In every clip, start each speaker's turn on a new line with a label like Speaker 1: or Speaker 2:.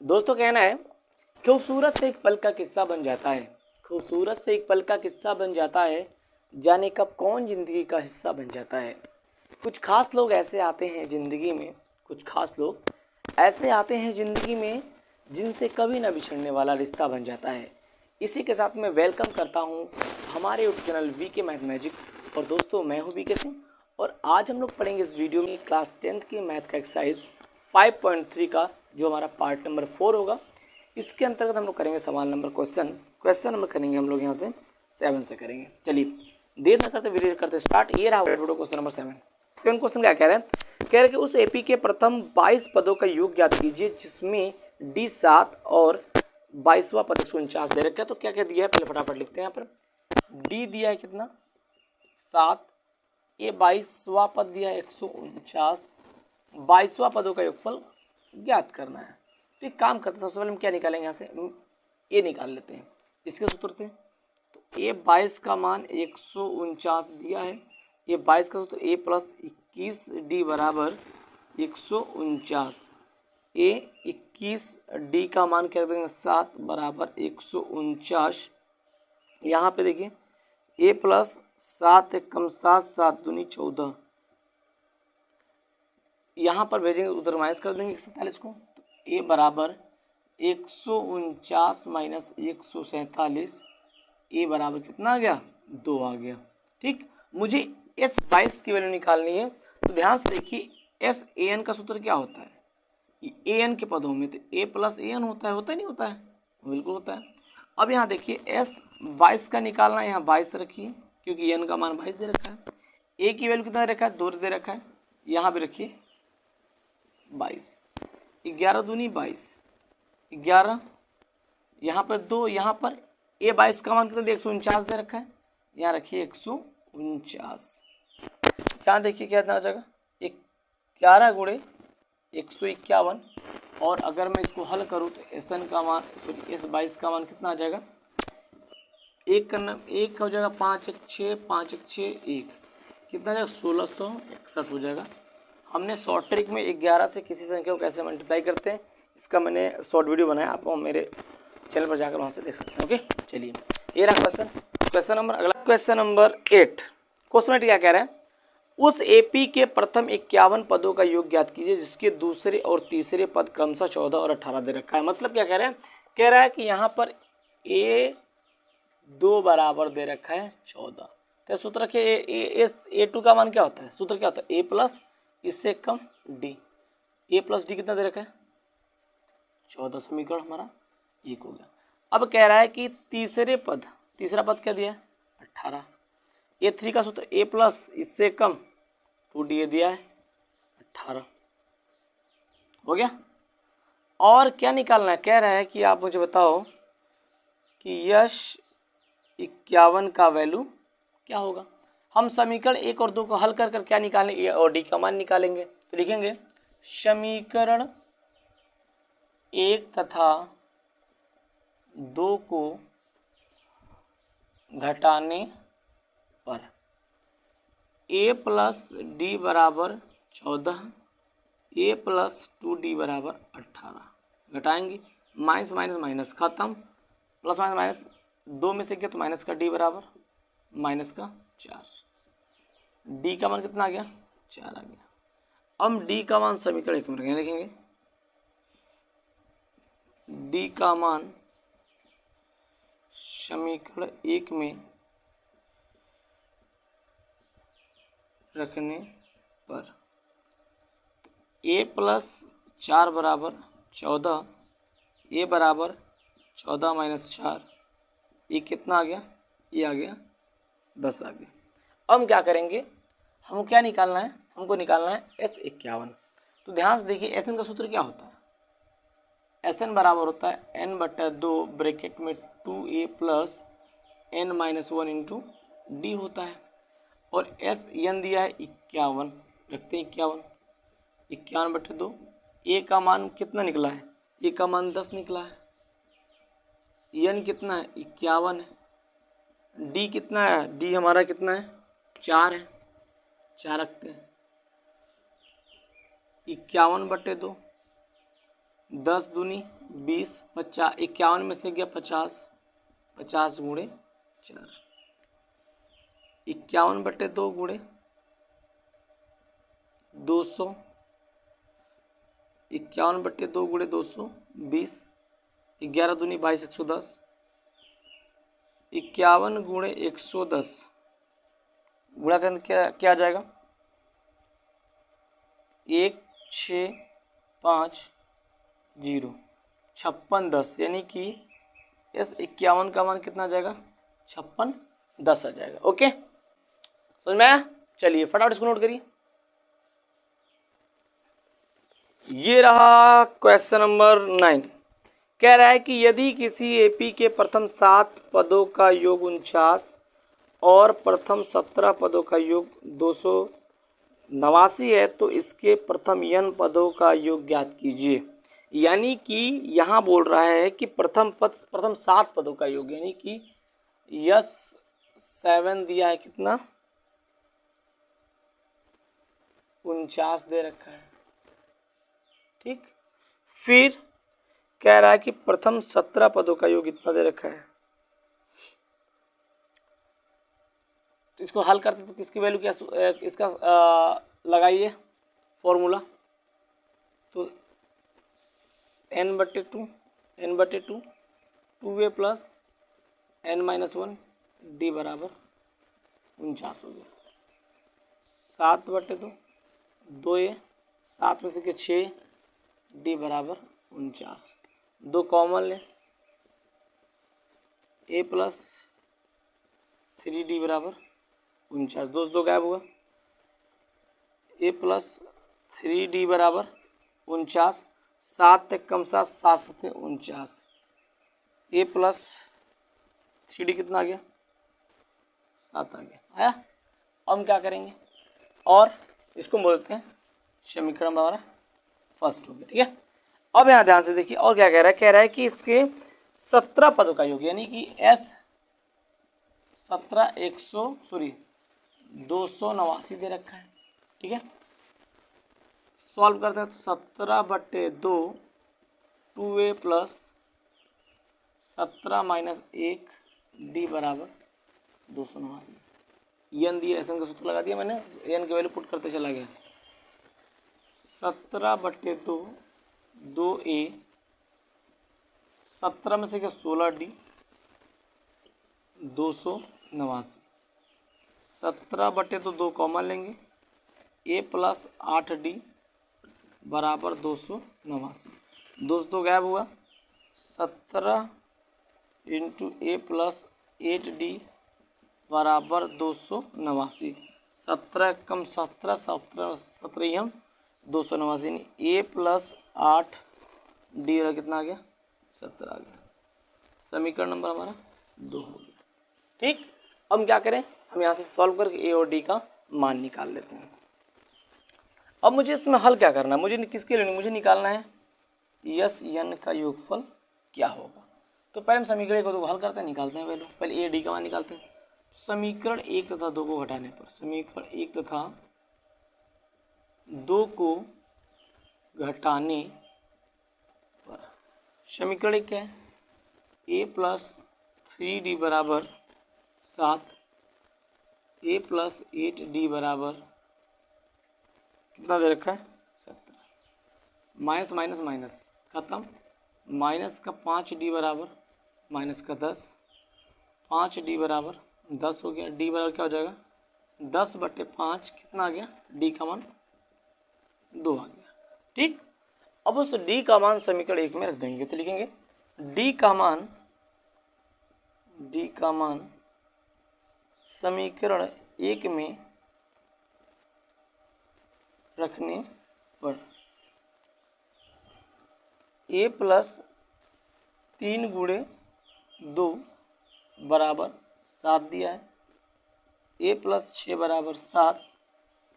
Speaker 1: दोस्तों कहना है, खूबसूरत से एक पल का किस्सा बन जाता है, खूबसूरत से एक पल का किस्सा बन जाता है, जाने कब कौन जिंदगी का हिस्सा बन जाता है। कुछ खास लोग ऐसे आते हैं ज़िंदगी में, कुछ खास लोग ऐसे आते हैं ज़िंदगी में जिनसे कभी ना बिछड़ने वाला रिश्ता बन जाता है। इसी के साथ मैं वेलकम करता हूँ हमारे YouTube channel VK math magic. और दोस्तों मैं हूँ वीके सिंह और आज हम लोग पढ़ेंगे इस वीडियो में क्लास 10th की मैथ का एक्सरसाइज 5.3 का जो हमारा पार्ट नंबर 4 होगा। इसके अंतर्गत हम लोग करेंगे सवाल नंबर क्वेश्चन नंबर करेंगे हम लोग यहाँ से 7 से करेंगे। चलिए देर न करते वीडियो करते स्टार्ट। ये रहा वीडियो क्वेश्चन नंबर 7 क्वेश्चन क्या कह रहे हैं, कह रहे कि उस एपी के प्रथम 22 पदों का योग ज्ञात कीजिए जिसमें डी 7 और 22वां पद 149 दे रखा है। तो क्या क्या दिया है पहले फटाफट लिखते हैं। यहाँ पर डी दिया है कितना 7, ये 22वां पद दिया है 149, 22वां पदों का योगफल ज्ञात करना है। तो एक काम करते हैं, सबसे पहले हम क्या निकालेंगे, यहाँ से ए निकाल लेते हैं इसके सूत्र से। तो ए 22 का मान 149 दिया है, ये 22 का सूत्र ए प्लस 21 डी बराबर 149। ए 21 डी का मान क्या देंगे 7 बराबर 149। यहाँ पे देखिए ए प्लस 7 एक कम 7 7 दूनी 14, यहाँ पर भेजेंगे उधर माइनस कर देंगे 147 को। तो ए बराबर 149 माइनस 147, ए बराबर कितना आ गया 2 आ गया। ठीक, मुझे एस 22 की वैल्यू निकालनी है। तो ध्यान से देखिए एस ए एन का सूत्र क्या होता है, ए एन के पदों में तो ए प्लस ए एन होता है नहीं होता है, बिल्कुल होता है। अब यहाँ देखिए एस 22 का निकालना है, यहाँ 22 रखिए क्योंकि एन का मान 22 दे रखा है। ए की वैल्यू कितना दे रखा है 2 दे रखा है, यहाँ भी रखिए 22, 11 दूनी 22, 11 यहाँ पर 2, यहाँ पर ए 22 का मान कितना 149 दे रखा है, यहाँ रखिए 149। यहाँ देखिए क्या हो जाएगा 11 गुणे 151। और अगर मैं इसको हल करूँ तो एस एन का मान एस 22 का मान कितना आ जाएगा, एक का हो जाएगा 5 1 6 5 1 6 1 कितना जाएगा 1661 हो जाएगा। हमने शॉर्ट ट्रिक में 11 से किसी संख्या को कैसे मल्टीप्लाई करते हैं इसका मैंने शॉर्ट वीडियो बनाया, आप मेरे चैनल पर जाकर वहाँ से देख सकते हैं। ओके चलिए ये रहा क्वेश्चन नंबर। अगला क्वेश्चन नंबर 8। क्वेश्चन 8 क्या कह रहा है, उस एपी के प्रथम 51 पदों का योग ज्ञात कीजिए जिसके दूसरे और तीसरे पद क्रमशः 14 और 18 दे रखा है। मतलब क्या कह रहा है, कह रहा है कि यहाँ पर ए 2 बराबर दे रखा है 14। तो सूत्र रखिए ए 2 का मान क्या होता है, सूत्र क्या होता है ए प्लस इससे कम डी, ए प्लस डी कितना दे रखा है 14, समीकरण हमारा 1 हो गया। अब कह रहा है कि तीसरा पद क्या दिया है 18, ए 3 का सूत्र ए प्लस इससे कम 2डी दिया है 18 हो गया। और क्या निकालना है, कह रहा है कि आप मुझे बताओ कि यश 51 का वैल्यू क्या होगा। हम समीकरण 1 और 2 को हल कर क्या निकालेंगे, ए और डी का मान निकालेंगे। तो लिखेंगे समीकरण 1 तथा 2 को घटाने पर ए प्लस डी बराबर 14, ए प्लस 2डी बराबर 18 घटाएंगे, माइनस माइनस माइनस खत्म, प्लस माइनस माइनस 2 में से क्या तो माइनस का डी बराबर माइनस का 4, डी का मान कितना आ गया 4 आ गया। अब डी का मान समीकरण 1 में लिखेंगे, डी का मान समीकरण 1 में रखने पर ए प्लस 4 बराबर 14, ए बराबर 14 माइनस 4, ये कितना आ गया, ये आ गया 10 आ गया। अब हम क्या करेंगे, हमको क्या निकालना है, हमको निकालना है एस 51। तो ध्यान से देखिए एस एन का सूत्र क्या होता है, एस एन बराबर होता है एन बटा 2 ब्रैकेट में 2a plus N minus 1 into D होता है। और एस एन दिया है 51, रखते हैं 51 बटे 2, ए का मान कितना निकला है, ए का मान 10 निकला है, एन कितना है 51 है, डी कितना है, डी हमारा कितना है 4 है, 4 रखते हैं 51 बटे 2, 10 दूनी 20 50 51 में से गया 50, 50 गुणे 4, 51/2 गुणे 200, 51/2 गुणे 200 20, 11 दूनी 22 110, 51 गुणे 110 गुणा करने क्या आ जाएगा 1650 5610, यानी कि इस 51 का मान कितना आ जाएगा 5610 आ जाएगा। ओके समझ में आया? चलिए फटाफट इसको नोट करिए। ये रहा क्वेश्चन नंबर 9। कह रहा है कि यदि किसी एपी के प्रथम 7 पदों का योग 49 और प्रथम 17 पदों का योग 289 है तो इसके प्रथम n पदों का योग ज्ञात कीजिए। यानी कि यहाँ बोल रहा है कि प्रथम 7 पदों का योग, यानी कि यस 7 दिया है कितना 49 दे रखा है। ठीक, फिर कह रहा है कि प्रथम 17 पदों का योग इतना दे रखा है। तो इसको हल करते तो किसकी वैल्यू क्या इसका लगाइए फॉर्मूला। तो n/2 2a plus n-1 d बराबर 49 हो गया। 7/2 2a, 7 में से के 6 d बराबर 49, 2 कॉमन ले a प्लस 3d बराबर 49, 2 से 2 गायब हुआ, a प्लस 3d बराबर 49, 7 तक कम 7 7 49, a प्लस 3d कितना आ गया 7 आ गया। आया? अब हम क्या करेंगे और इसको बोलते हैं समीकरण हमारा फर्स्ट हो गया। ठीक है, अब यहाँ ध्यान से देखिए और क्या कह रहा है कि इसके 17 पदों का योग, यानी कि s 289 दे रखा है। ठीक है, सॉल्व करते हैं तो 17/2 2a प्लस 17 - 1 d बराबर 289। n दिया, एस का सूत्र लगा दिया मैंने, n की वैल्यू पुट करते चला गया। 17/2 2a, 17 में से क्या 16d 289, 17/2 2 कॉमन लेंगे, a प्लस 8d बराबर 289, 2 से 2 गायब हुआ, 17 इंटू a प्लस 8d बराबर 289, 17 कम 17 17 हम 289, a प्लस 8d कितना आ गया 17 आ गया। समीकरण नंबर हमारा 2 हो गया। ठीक, अब हम क्या करें, हम यहाँ से सॉल्व करके a और d का मान निकाल लेते हैं। अब मुझे इसमें हल क्या करना है, मुझे किसके लिए, मुझे निकालना है यस n का योगफल क्या होगा। तो पहले हम समीकरण 1 और 2 को हल करते हैं, निकालते हैं वैल्यू। पहले a d का मान निकालते हैं। समीकरण 1 तथा 2 को घटाने पर, समीकरण 1 तथा 2 को घटाने पर समीकरण 1 क्या है, a प्लस 3d बराबर 7, a प्लस 8d बराबर कितना दे रखा है 17, माइनस माइनस माइनस खत्म, माइनस का 5d बराबर माइनस का 10, 5d बराबर 10 हो गया। d बराबर क्या हो जाएगा 10/5 कितना आ गया, d का मान 2 आ गया। ठीक, अब उस d का मान समीकरण 1 में रख देंगे तो लिखेंगे d का मान समीकरण 1 में रखने पर a प्लस 3 गुणे 2 बराबर 7 दिया है, a प्लस 6 बराबर 7,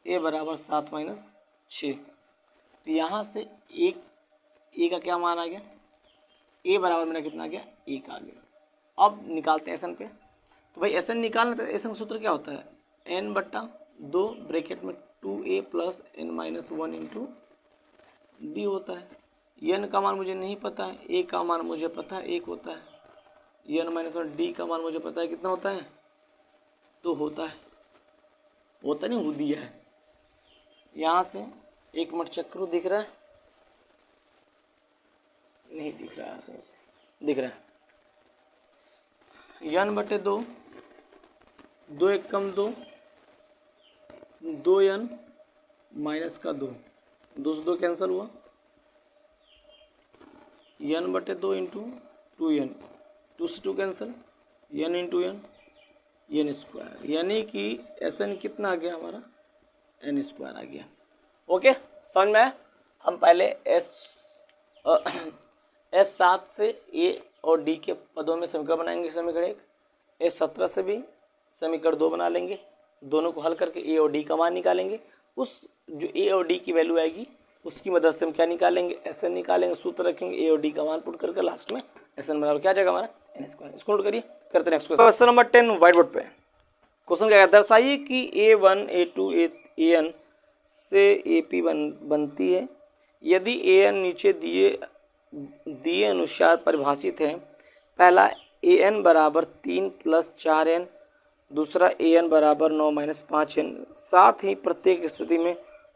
Speaker 1: a बराबर 7 माइनस 6। तो यहाँ से एक a का क्या मान आ गया, a बराबर मेरा कितना आ गया 1 आ गया। अब निकालते हैं SN पे। तो भाई SN निकालना, तो SN का सूत्र क्या होता है n/2 ब्रैकेट में 2a plus n-1 into D होता है। एन का मान मुझे नहीं पता है, ए का मान मुझे पता है 1 होता है, एन माइनस वन, डी का मान मुझे पता है कितना होता है 2 होता है, होता नहीं हो दिया है। यहाँ से एक मिनट चक्रू दिख रहा है, नहीं दिख रहा है, दिख रहा है, एन बटे 2, 2 एक कम 2, 2 एन माइनस का 2, 2 से 2 कैंसिल हुआ, एन बटे 2 इंटू 2n, 2 से 2 cancel, n into n square, यानी कि एस एन कितना आ गया हमारा एन स्क्वायर आ गया। ओके समझ में आया। हम पहले S7 से ए और डी के पदों में समीकरण बनाएंगे, समीकरण 1, S17 से भी समीकरण 2 बना लेंगे, दोनों को हल करके ए और डी का मान निकालेंगे, उस जो ए और डी की वैल्यू आएगी उसकी मदद से हम क्या निकालेंगे एस एन निकालेंगे, सूत्र रखेंगे, ए और डी का मान पुट करके लास्ट में एस एन बराबर क्या जाएगा हमारा एन स्क्वायर। इसको नोट करिए, करते हैं next question number 10 white board पे। क्वेश्चन क्या है, दर्शाइए कि A1 A2 AN से AP बनती है यदि AN नीचे दिए अनुसार परिभाषित है। पहला AN बराबर 3 + 4n, दूसरा AN बराबर 9 - 5n। साथ ही प्रत्येक स्थिति में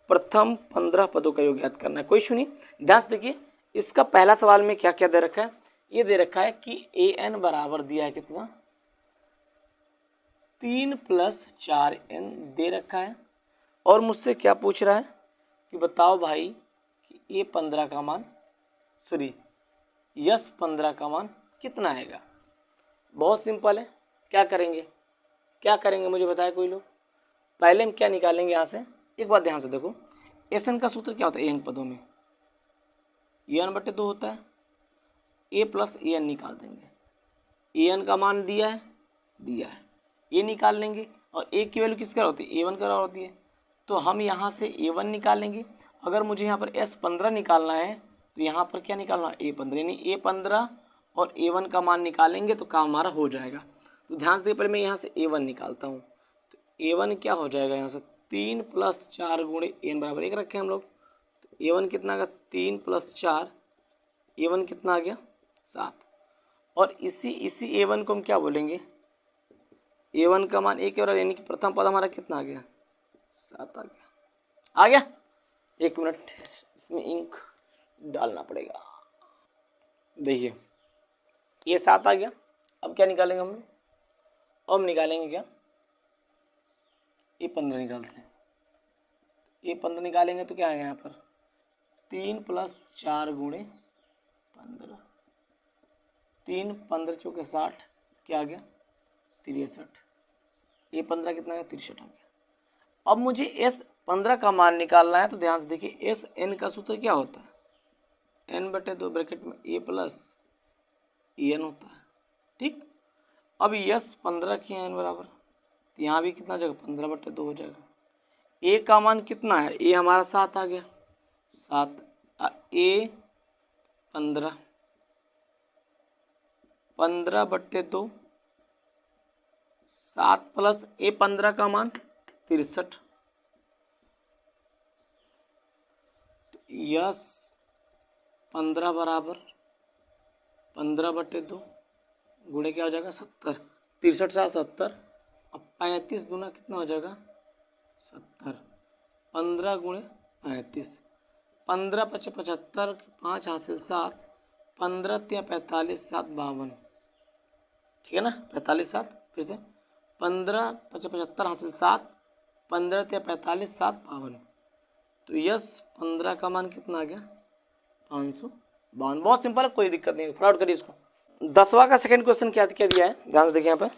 Speaker 1: प्रथम 15 पदों का योग ज्ञात करना है। कोई सुनिए ध्यान से देखिए, इसका पहला सवाल में क्या क्या दे रखा है। ये दे रखा है कि AN बराबर दिया है कितना 3 + 4n दे रखा है, और मुझसे क्या पूछ रहा है कि बताओ भाई कि A15 का मान S15 का मान कितना आएगा। बहुत सिंपल है, क्या करेंगे मुझे बताए कोई लोग। पहले हम क्या निकालेंगे यहाँ से, एक बात ध्यान से देखो, एस एन का सूत्र क्या होता है, एन पदों में एन बटे 2 होता है, ए प्लस ए एन निकाल देंगे। ए एन का मान दिया है, ए निकाल लेंगे, और ए की वैल्यू किसका होती है A1 का होती है, तो हम यहाँ से A1 निकालेंगे। अगर मुझे यहाँ पर S15 निकालना है तो यहाँ पर क्या निकालना है A15, यानी A15 और A1 का मान निकालेंगे तो काम हमारा हो जाएगा। तो ध्यान से पहले मैं यहाँ से A1 निकालता हूँ, तो A1 क्या हो जाएगा, यहाँ से 3 + 4 गुणे n बराबर 1 रखे हम लोग, तो A1 कितना आ गया 3 + 4, A1 कितना आ गया 7, और इसी A1 को हम क्या बोलेंगे, A1 का मान 1 और यानी कि प्रथम पद हमारा कितना आ गया 7 आ गया। एक मिनट इसमें इंक डालना पड़ेगा। देखिए ये 7 आ गया। अब क्या निकालेंगे हम लोग, अब निकालेंगे क्या A15 निकालते हैं। A15 निकालेंगे तो क्या आएगा यहाँ पर 3 + 4 गुणे 15, 3 15 चौके 60, क्या आ गया 63। A15 कितना है 63 आ गया। अब मुझे S15 का मान निकालना है, तो ध्यान से देखिए एस एन का सूत्र क्या होता है n बटे 2 ब्रैकेट में A + EN होता है, ठीक। अब S15 की n बराबर, तो यहाँ भी कितना जगह 15 बटे 2 हो जाएगा। ए का मान कितना है, ए हमारा 7 आ गया, 7 A15 15 बटे 2, 7 + A15 का मान 63, S15 बराबर 15 बटे 2 गुणे क्या हो जाएगा 70, 63 से 70, अब 35 गुना कितना हो जाएगा 70, 15 गुणे 35, 15 × 5 = 75, 5 हासिल 7, 15 × 3 = 45, 7 = 52, ठीक है ना 45 7, फिर से 15 × 5 = 75 हासिल 7, 15 × 3 = 45, 7 = 52, तो S15 का मान कितना आ गया 552। बहुत सिंपल है, कोई दिक्कत नहीं, फटाफट करिए इसको। 10वां का सेकंड क्वेश्चन क्या दिया है, ध्यान से देखिए यहाँ पर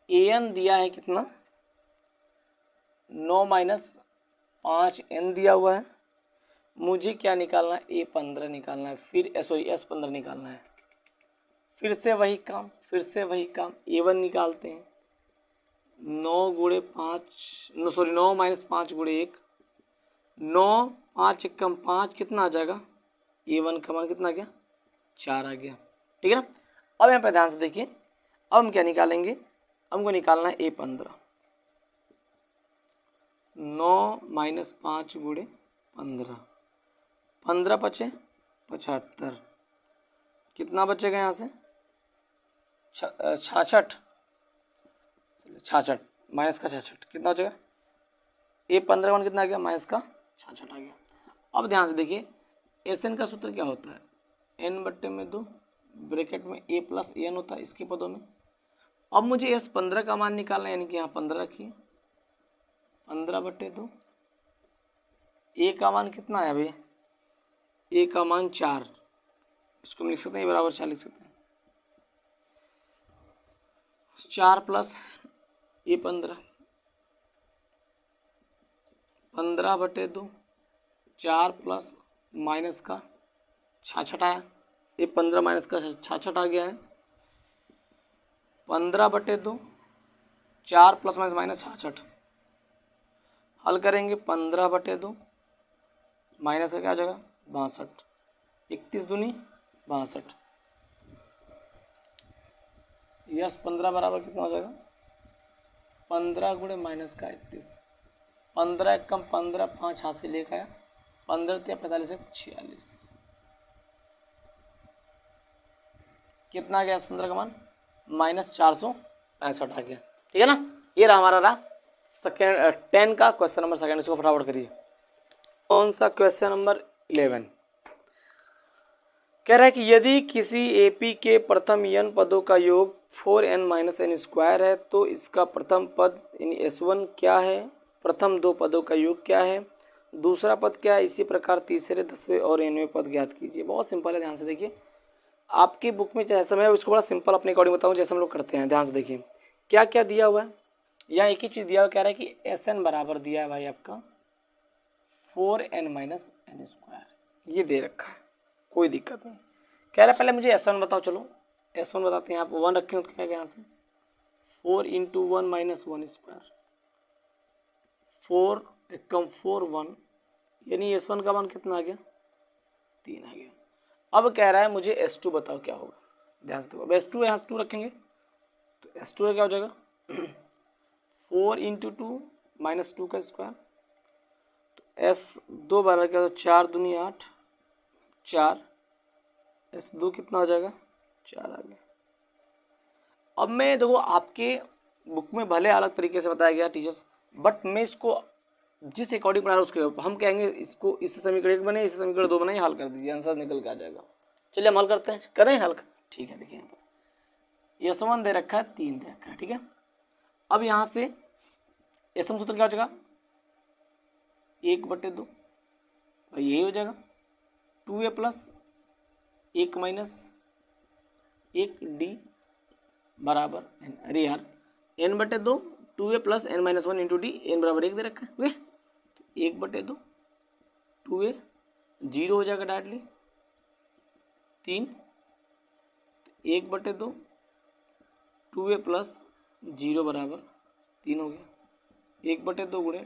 Speaker 1: AN दिया है कितना 9 - 5n दिया हुआ है। मुझे क्या निकालना है A15 निकालना है, फिर S15 निकालना है। फिर से वही काम A1 निकालते हैं, 9 × 5 9 - 5 × 1, 9 5 × 5 कितना आ जाएगा, A1 का मान कितना आ गया 4 आ गया, ठीक है ना। अब यहाँ पे ध्यान से देखिए, अब हम क्या निकालेंगे, हमको निकालना है A15, 9 - 5 × 15, 15 पचे 75, कितना बचेगा यहाँ से 66, 66 माइनस का 66 कितना बचेगा, ये 15 वन कितना आ गया माइनस का 66 आ गया। अब ध्यान से देखिए एस एन का सूत्र क्या होता है, एन बट्टे में 2 ब्रैकेट में ए प्लस एन होता है इसके पदों में। अब मुझे एस 15 का मान निकालना है, यानी कि यहाँ 15 रखिए, 15 बट्टे 2, ए का मान कितना है अभी, ए का मान 4, इसको हम लिख सकते हैं बराबर 4 लिख सकते हैं, 4 प्लस ये 15, 15 बटे 2, 4 प्लस माइनस का 66 आया, ये 15 माइनस का 66 आ गया है, 15 बटे 2, 4 प्लस माइनस 66, हल करेंगे 15 बटे 2 माइनस का क्या आ जाएगा 62, 31 दूनी 62, यस 15 बराबर कितना हो जाएगा 15 गुणे माइनस का 31, 15 एक कम 15, 5 हाथ से लेकर आया, 15 या 45 46, कितना गया 15 का मान माइनस 465 आ गया। ठीक है ना, ये रहा हमारा सेकेंड 10 का क्वेश्चन नंबर सेकेंड, इसको फटाफट करिए। कौन सा क्वेश्चन नंबर 11 कह रहा है कि यदि किसी एपी के प्रथम n पदों का योग 4n माइनस n स्क्वायर है तो इसका प्रथम पद यानी s1 क्या है, प्रथम 2 पदों का योग क्या है, दूसरा पद क्या है, इसी प्रकार तीसरे 10वें और 9वें पद ज्ञात कीजिए। बहुत सिंपल है, ध्यान से देखिए, आपकी बुक में जैसा मैं उसको बड़ा सिंपल अपने अकॉर्डिंग बताऊँ जैसे हम लोग करते हैं। ध्यान से देखिए क्या क्या दिया हुआ है, यहाँ एक ही चीज़ दिया हुआ, कह रहा है कि Sn बराबर दिया है भाई आपका 4n माइनस n स्क्वायर, ये दे रखा है, कोई दिक्कत नहीं। कह रहा है पहले मुझे S1 बताओ, चलो S1 बताते हैं। आप 1 रखें तो क्या यहाँ से 4 इंटू 1 माइनस 1 स्क्वायर, 4 एक कम 4 1, यानी S1 का मान कितना आ गया 3 आ गया। अब कह रहा है मुझे S2 बताओ क्या होगा, ध्यान से देखो। अब S2 यहाँ 2 रखेंगे तो S2 क्या हो जाएगा 4 इंटू 2 माइनस 2 का स्क्वायर, तो S2 बारह क्या होगा 4 दूनी 8, 4, S2 कितना हो जाएगा 4 आ गया। अब मैं देखो आपके बुक में भले अलग तरीके से बताया गया टीचर्स, बट मैं इसको जिस अकॉर्डिंग बना रहा हूँ उसके हम कहेंगे इसको इस समीकरण 1 बने, इस समीकरण 2 बनाइए, हल कर दीजिए, आंसर निकल के आ जाएगा। चलिए हम हल करते हैं, करें हल, ठीक है। देखिए S1 दे रखा है 3 दे रखा है, ठीक है। अब यहाँ से S1 सूत्र क्या हो जाएगा 1/2 भाई, यही हो जाएगा 2a प्लस 1 माइनस 1d बराबर n। अरे यार n/2 2a plus n minus 1 into D, n बराबर 1 दे रखा है, ओके। तो 1/2 2a 0 हो जाएगा डायरेक्टली 3, 1/2 2a प्लस 0 बराबर 3 हो गया, 1/2 गुणे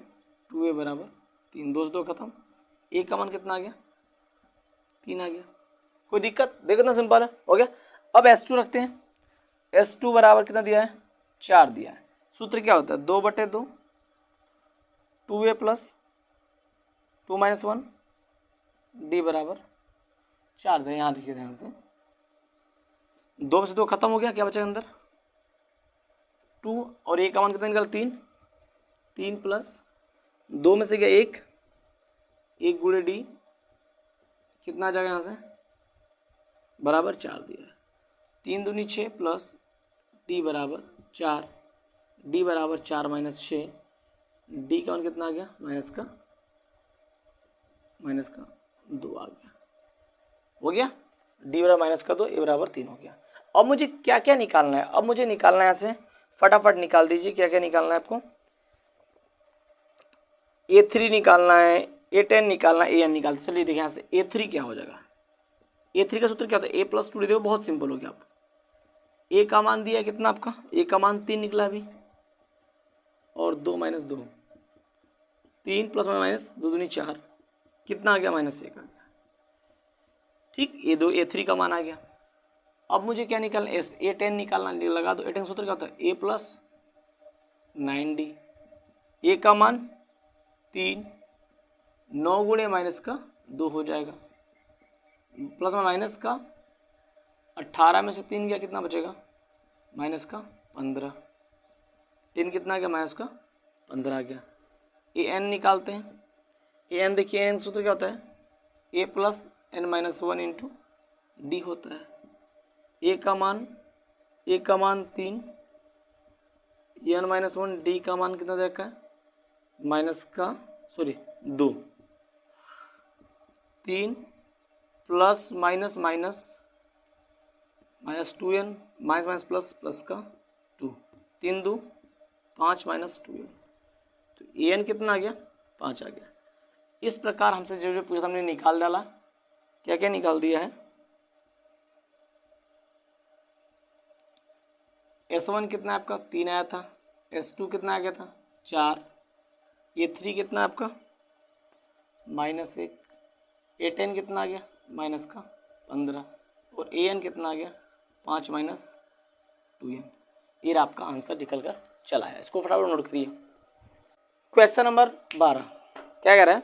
Speaker 1: 2a बराबर 3, 2 से 2 खत्म, a का मान कितना आ गया 3 आ गया। कोई दिक्कत, देखो ना सिंपल है, हो गया। अब S2 रखते हैं, S2 बराबर कितना दिया है 4 दिया है। सूत्र क्या होता है 2/2 2a प्लस 2 माइनस 1 डी बराबर 4 दे। यहाँ देखिए ध्यान से, 2 से 2 खत्म हो गया, क्या बचेगा अंदर 2, और a का मान कितना निकला 3, 3 प्लस 2 में से गया 1 गुणे डी कितना आ जाएगा यहाँ से बराबर 4 दिया है, 3 दूनी 6 प्लस डी बराबर 4, डी बराबर 4 माइनस 6, डी का मान कितना आ गया माइनस का 2 आ गया, हो गया। डी बराबर माइनस का 2, ए बराबर 3 हो गया। अब मुझे क्या क्या निकालना है, अब मुझे निकालना है ऐसे, फटाफट निकाल दीजिए क्या क्या निकालना है आपको। A3 निकालना है, A10 निकालना है, AN निकालना। चलिए देखिए यहाँ से A3 क्या हो जाएगा, A3 का सूत्र क्या होता है a प्लस 2, देखो बहुत सिंपल हो गया। आप a का मान दिया कितना आपका, a का मान 3 निकला अभी, और 2 माइनस 2, 3 प्लस माइनस 2 दूनी 4, कितना आ गया -1 आ गया, ठीक। ये A3 का मान आ गया। अब मुझे क्या निकालना है A10 निकालना, लगा दो। A10 सूत्र क्या होता है a प्लस 9d, a का मान 3, 9 गुणे माइनस का 2 हो जाएगा, प्लस में माइनस का 18 में से 3 गया, कितना बचेगा? माइनस का 15। 3 कितना आ गया? माइनस का 15 आ गया। ए एन निकालते हैं। ए एन देखिए, एन सूत्र क्या होता है? A plus N minus 1 into D होता है। ए का मान 3, एन माइनस 1, डी का मान कितना देखा है? माइनस का 2। 3 plus minus minus 2n, minus minus plus, plus का 2, 3 2 5 माइनस 2n, तो an कितना आ गया? 5 आ गया। इस प्रकार हमसे जो जो पूछा हमने निकाल डाला। क्या क्या निकाल दिया है? S1 कितना आपका? 3 आया था। S2 कितना आ गया था? 4। A3 कितना आपका? -1। A10 कितना आ गया? माइनस का 15। और AN कितना आ गया? 5 माइनस 2n। ये आपका आंसर निकल कर चला है। इसको फटाफट नोट करिए। क्वेश्चन नंबर 12 क्या कह रहा है?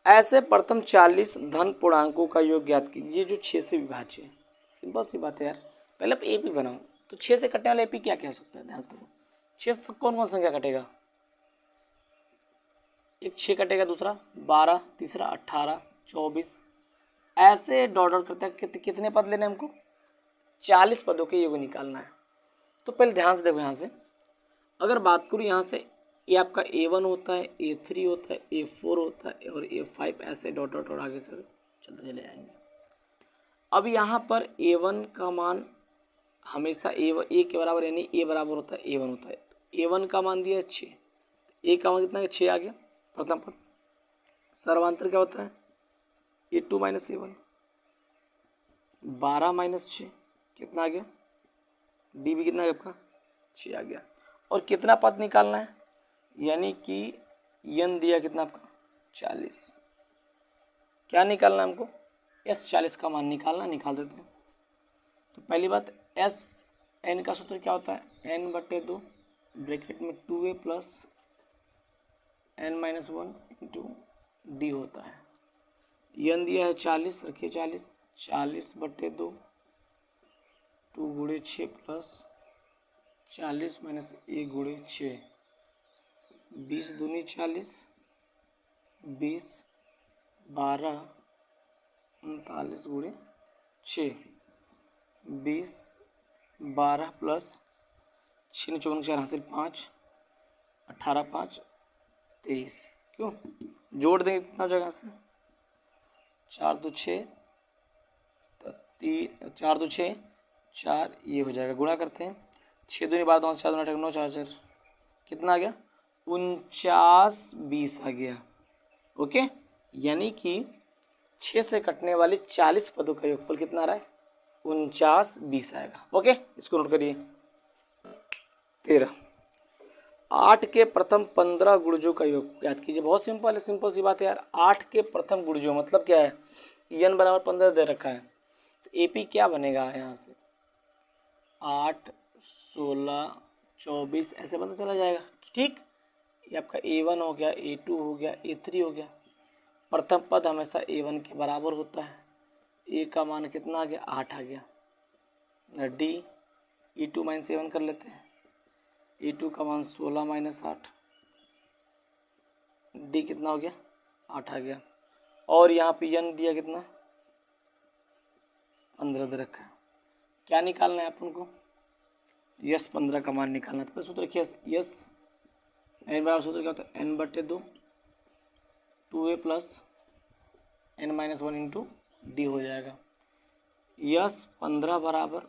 Speaker 1: ऐसे प्रथम 40 धन पूर्णांकों का योग ज्ञात कीजिए जो 6 से विभाज्य है। सिंपल सी बात है यार। पहले आप एपी बनाओ, तो 6 से कटने वाला एपी क्या क्या हो सकता है? ध्यान से देखो। 6 से कौन कौन संख्या कटेगा? एक 6 कटेगा, दूसरा 12, तीसरा 18, 24, ऐसे डॉट डॉट करते हैं। कितने पद लेने हमको? 40 पदों के योग निकालना है। तो पहले ध्यान से देखो। यहाँ से अगर बात करूँ, यहाँ से ये आपका A1 होता है, A3 होता है, A4 होता है और A5, ऐसे डॉट डॉट और आगे चलते चले आएंगे। अब यहाँ पर A1 का मान हमेशा A के बराबर, यानी A बराबर होता है A1 होता है। A1 का मान दिया 6, A का मान कितना है? 6 आ गया प्रथम पद। सर्वांतर क्या होता है? A2 माइनस A1, 12 माइनस 6 कितना आ गया? डी भी कितना है आपका? 6 आ गया। और कितना पद निकालना है? यानी कि यन दिया कितना आपका? 40। क्या निकालना है हमको? S40 का मान निकालना। निकाल देते हैं। तो पहली बात, एस एन का सूत्र क्या होता है? n/2 ब्रैकेट में 2a plus n minus 1 into D होता है। यन दिया है 40, रखिए 40, 40/2 2 गुणे 6 प्लस 40 माइनस 1 गुणे 6, 20 दूनी 40, 20, 12, 39 गुणे 6, 20, 12 प्लस 6 54 4 हासिल 5, 18 5 23। क्यों जोड़ देंगे कितना जगह से? 4 2 6, 4 2 6 4, ये हो जाएगा। गुणा करते हैं। 6 दूनी 12 4 2 9 4 4, कितना आ गया? 49 20 आ गया। ओके, यानी कि 6 से कटने वाले 40 पदों का योगफल कितना आ रहा है? 49 20 आएगा। ओके, इसको नोट करिए। 13 8 के प्रथम 15 गुणजों का योग याद कीजिए। बहुत सिंपल है, सिंपल सी बात है यार। 8 के प्रथम गुणजों मतलब क्या है? n बराबर 15 दे रखा है, तो एपी क्या बनेगा यहाँ से? 8 16 24 ऐसे पता चला जाएगा। ठीक, ये आपका A1 हो गया, A2 हो गया, A3 हो गया। प्रथम पद हमेशा A1 के बराबर होता है। A का मान कितना आ गया? 8 आ गया। डी E2 माइनस A1 कर लेते हैं। E2 का मान 16 माइनस 8, डी कितना हो गया? 8 आ गया। और यहाँ पे n दिया कितना? 15 दे रखा है। क्या निकालना है अपन को? यस 15 का मान निकालना है। तो सूत्र रखिए यस एन बराबर सूत्र क्या होता है? n/2 2a plus n minus 1 into D हो जाएगा। यस 15 बराबर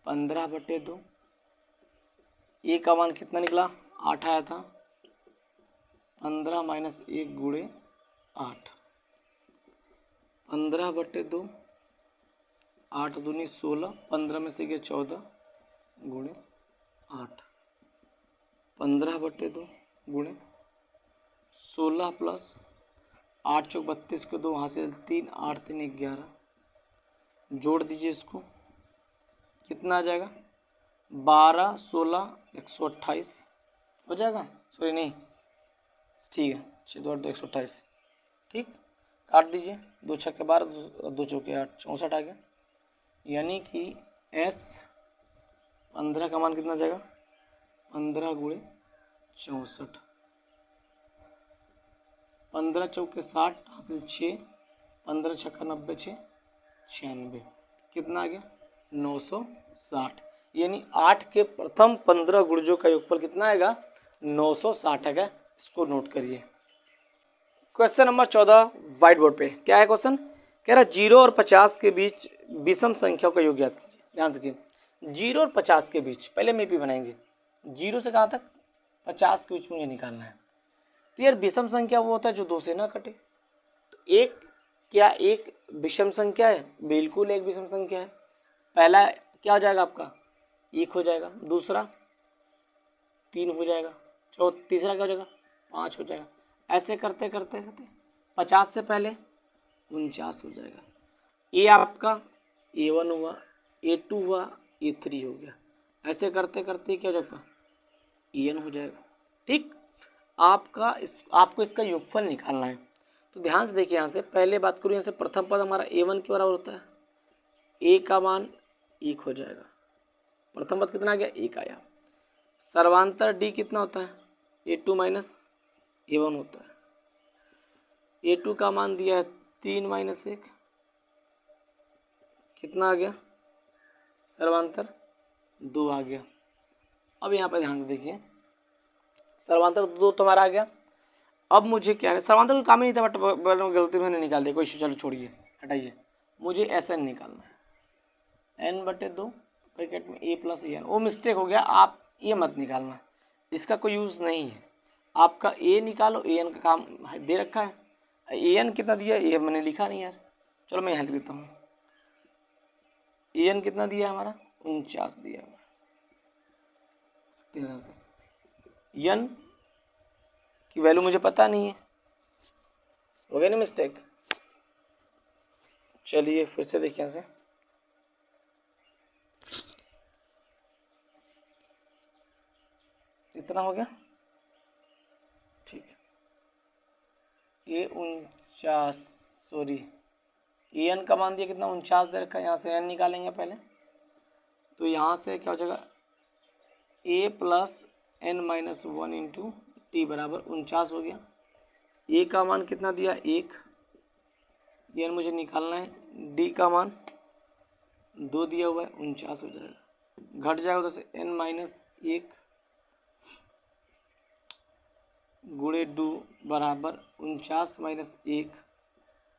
Speaker 1: 15/2, ए का मान कितना निकला? 8 आया था। 15 माइनस 1 गुणे 8, 15/2, 8 दूनी 16, 15 में से गया 14 गुणे 8, 15/2 गुणे 16 प्लस 8 चौक 32 को 2 हासिल 3, 8 3 11, जोड़ दीजिए इसको, कितना आ जाएगा? 12 16 128 हो जाएगा। सॉरी नहीं, ठीक है, 6 2 8 2 128। ठीक, काट दीजिए, 2 छक्के 12, 2 चौके 8, 64 आ गया। यानी कि S 15 का मान कितना जाएगा, 15 गुणे 64, 15 चौके 60 हासिल 6, 15 छक्का 90, 6 96, कितना आ गया 960। यानी 8 के प्रथम 15 गुणजों का योगफल कितना आएगा, 960 आएगा। इसको नोट करिए। क्वेश्चन नंबर 14 व्हाइट बोर्ड पे क्या है क्वेश्चन, कह रहा 0 और 50 के बीच विषम संख्याओं का योग ज्ञात कीजिए। ध्यान से कीजिए, 0 और 50 के बीच पहले मेपी बनाएंगे, 0 से कहाँ तक 50 के बीच मुझे निकालना है। तो यार विषम संख्या वो होता है जो 2 से ना कटे। तो एक क्या एक विषम संख्या है, बिल्कुल एक विषम संख्या है। पहला क्या हो जाएगा आपका 1 हो जाएगा, दूसरा 3 हो जाएगा, तीसरा क्या हो जाएगा 5 हो जाएगा। ऐसे करते करते करते 50 से पहले 49 हो जाएगा। ये आपका A1 हुआ, A2 हुआ, A3 हो गया। ऐसे करते करते क्या हो जाएगा EN हो जाएगा। ठीक, आपको इसका योगफल निकालना है। तो ध्यान से देखिए, यहाँ से पहले बात करूँ, यहाँ से प्रथम पद हमारा A1 के बराबर होता है, A का मान 1 हो जाएगा। प्रथम पद कितना आ गया 1 आया। सर्वांतर D कितना होता है A2 माइनस A1 होता है। A2 का मान दिया है 3 माइनस 1, कितना आ गया सर्वांतर 2 आ गया। अब यहाँ पर ध्यान से देखिए, सर्वांतर 2 तुम्हारा आ गया। अब मुझे क्या है, सर्वांतर कोई काम ही नहीं था, बट गलती मैंने निकाल दिया, कोई इशू, चलो छोड़िए हटाइए। मुझे SN निकालना है, n/2 ब्रैकेट में A प्लस AN। वो मिस्टेक हो गया, आप ये मत निकालना, इसका कोई यूज़ नहीं है। आपका A निकालो, AN का काम दे रखा है। AN कितना दिया ये मैंने लिखा नहीं यार, चलो मैं यहाँ लिख देता हूँ। AN कितना दिया हमारा 49 दिया है। 13 से n की वैल्यू मुझे पता नहीं है, हो गया ना मिस्टेक। चलिए फिर से देखिए, यहाँ से इतना हो गया ठीक है। ये 49 सॉरी AN का मान दिया कितना 49 दे रखा है। यहाँ से n निकालेंगे पहले, तो यहाँ से क्या हो जाएगा A plus n-1 into T बराबर 49 हो गया। A का मान कितना दिया 1, n मुझे निकालना है। D का मान 2 दिया हुआ है, 49 हो जाएगा। घट जाएगा उधर से n-1 गुणे 2 बराबर 49 माइनस 1,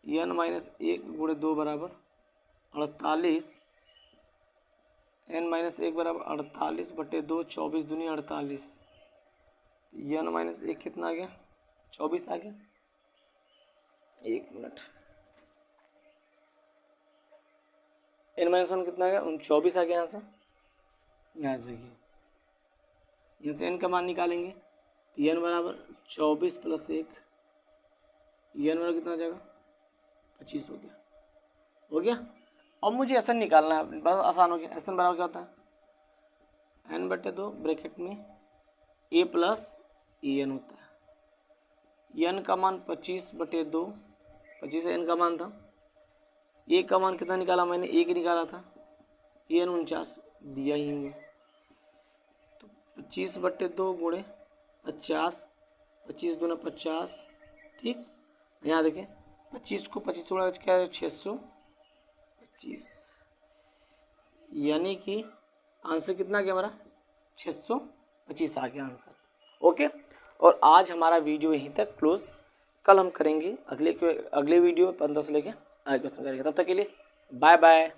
Speaker 1: n-1 गुणे 2 बराबर 48, n-1 बराबर 48/2, 24 दूनी 48, n-1 कितना आ गया 24 आ गया। 1 मिनट, n-1 कितना आ गया 24 आ गया। यहाँ से देखिए, यहाँ से n का मान निकालेंगे, n बराबर 24 प्लस 1, n बराबर कितना आ जाएगा 25 हो गया। अब मुझे SN निकालना है, बस आसान हो गया। SN बराबर क्या होता है n/2 ब्रैकेट में A प्लस EN होता है। n का मान 25/2, 25 n का मान था। A का मान कितना निकाला मैंने 1 निकाला था, EN 49 दिया ही नहीं, तो 25/2 गुणे 50, 25 दूना 50। ठीक, यहाँ देखें 25 को 25 गुणा क्या है 625, यानी कि आंसर कितना गया हमारा 625 आ गया आंसर। ओके, और आज हमारा वीडियो यहीं तक क्लोज। कल हम करेंगे अगले वीडियो में 15 से लेके आगे क्वेश्चन करेंगे। तब तक के लिए बाय बाय।